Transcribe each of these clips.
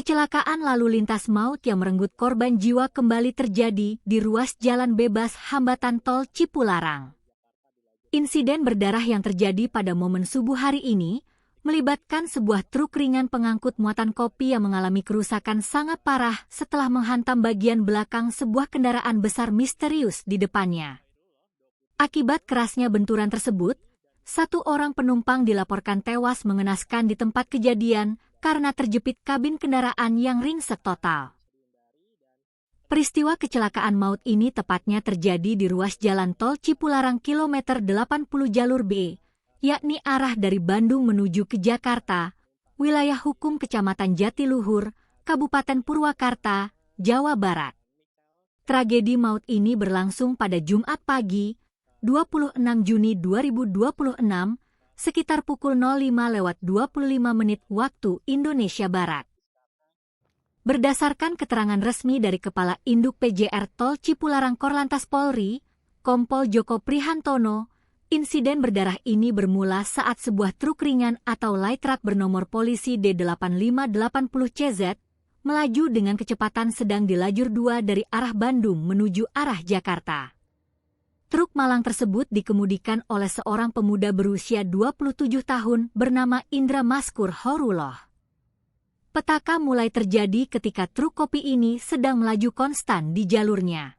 Kecelakaan lalu lintas maut yang merenggut korban jiwa kembali terjadi di ruas jalan bebas hambatan tol Cipularang. Insiden berdarah yang terjadi pada momen subuh hari ini melibatkan sebuah truk ringan pengangkut muatan kopi yang mengalami kerusakan sangat parah setelah menghantam bagian belakang sebuah kendaraan besar misterius di depannya. Akibat kerasnya benturan tersebut, satu orang penumpang dilaporkan tewas mengenaskan di tempat kejadian karena terjepit kabin kendaraan yang ringsek total. Peristiwa kecelakaan maut ini tepatnya terjadi di ruas jalan tol Cipularang kilometer 80 jalur B, yakni arah dari Bandung menuju ke Jakarta, wilayah hukum Kecamatan Jatiluhur, Kabupaten Purwakarta, Jawa Barat. Tragedi maut ini berlangsung pada Jumat pagi, 26 Juni 2026, sekitar pukul 05.25 waktu Indonesia Barat. Berdasarkan keterangan resmi dari Kepala Induk PJR Tol Cipularang Korlantas Polri, Kompol Joko Prihantono, insiden berdarah ini bermula saat sebuah truk ringan atau light truck bernomor polisi D8580CZ melaju dengan kecepatan sedang di lajur 2 dari arah Bandung menuju arah Jakarta. Truk malang tersebut dikemudikan oleh seorang pemuda berusia 27 tahun bernama Indra Maskur Horullah. Petaka mulai terjadi ketika truk kopi ini sedang melaju konstan di jalurnya.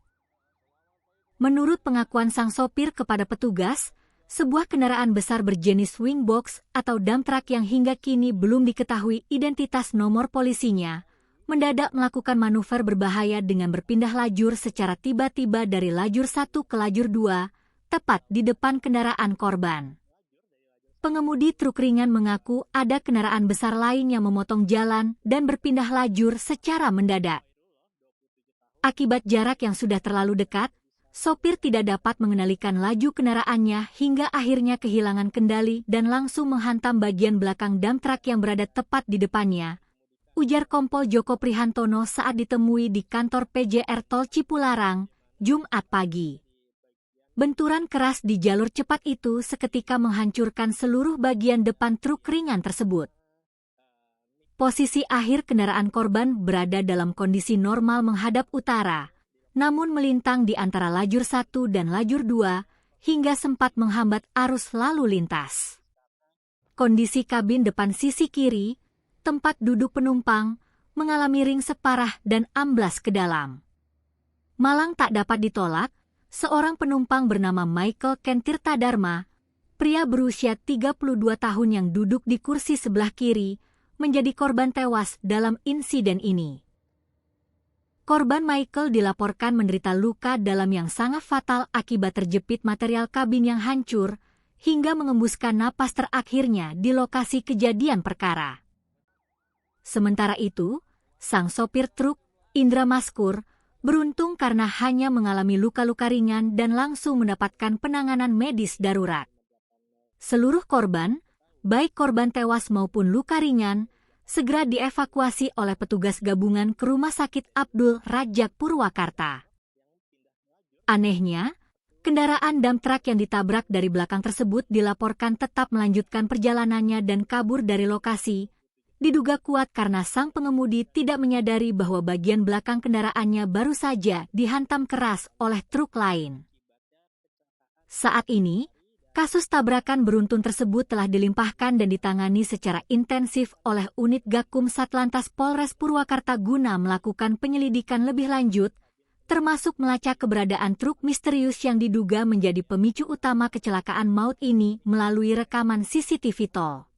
Menurut pengakuan sang sopir kepada petugas, sebuah kendaraan besar berjenis wingbox atau dump truck yang hingga kini belum diketahui identitas nomor polisinya, mendadak melakukan manuver berbahaya dengan berpindah lajur secara tiba-tiba dari lajur 1 ke lajur 2, tepat di depan kendaraan korban. Pengemudi truk ringan mengaku ada kendaraan besar lain yang memotong jalan dan berpindah lajur secara mendadak. Akibat jarak yang sudah terlalu dekat, sopir tidak dapat mengendalikan laju kendaraannya hingga akhirnya kehilangan kendali dan langsung menghantam bagian belakang dump truck yang berada tepat di depannya, ujar Kompol Joko Prihantono saat ditemui di kantor PJR Tol Cipularang, Jumat pagi. Benturan keras di jalur cepat itu seketika menghancurkan seluruh bagian depan truk ringan tersebut. Posisi akhir kendaraan korban berada dalam kondisi normal menghadap utara, namun melintang di antara lajur 1 dan lajur 2 hingga sempat menghambat arus lalu lintas. Kondisi kabin depan sisi kiri, tempat duduk penumpang, mengalami ringsek parah dan amblas ke dalam. Malang tak dapat ditolak, seorang penumpang bernama Michael Kentirta Dharma, pria berusia 32 tahun yang duduk di kursi sebelah kiri, menjadi korban tewas dalam insiden ini. Korban Michael dilaporkan menderita luka dalam yang sangat fatal akibat terjepit material kabin yang hancur, hingga mengembuskan napas terakhirnya di lokasi kejadian perkara. Sementara itu, sang sopir truk, Indra Maskur, beruntung karena hanya mengalami luka-luka ringan dan langsung mendapatkan penanganan medis darurat. Seluruh korban, baik korban tewas maupun luka ringan, segera dievakuasi oleh petugas gabungan ke Rumah Sakit Abdul Rajak Purwakarta. Anehnya, kendaraan dump truck yang ditabrak dari belakang tersebut dilaporkan tetap melanjutkan perjalanannya dan kabur dari lokasi, diduga kuat karena sang pengemudi tidak menyadari bahwa bagian belakang kendaraannya baru saja dihantam keras oleh truk lain. Saat ini, kasus tabrakan beruntun tersebut telah dilimpahkan dan ditangani secara intensif oleh unit Gakum Satlantas Polres Purwakarta guna melakukan penyelidikan lebih lanjut, termasuk melacak keberadaan truk misterius yang diduga menjadi pemicu utama kecelakaan maut ini melalui rekaman CCTV tol.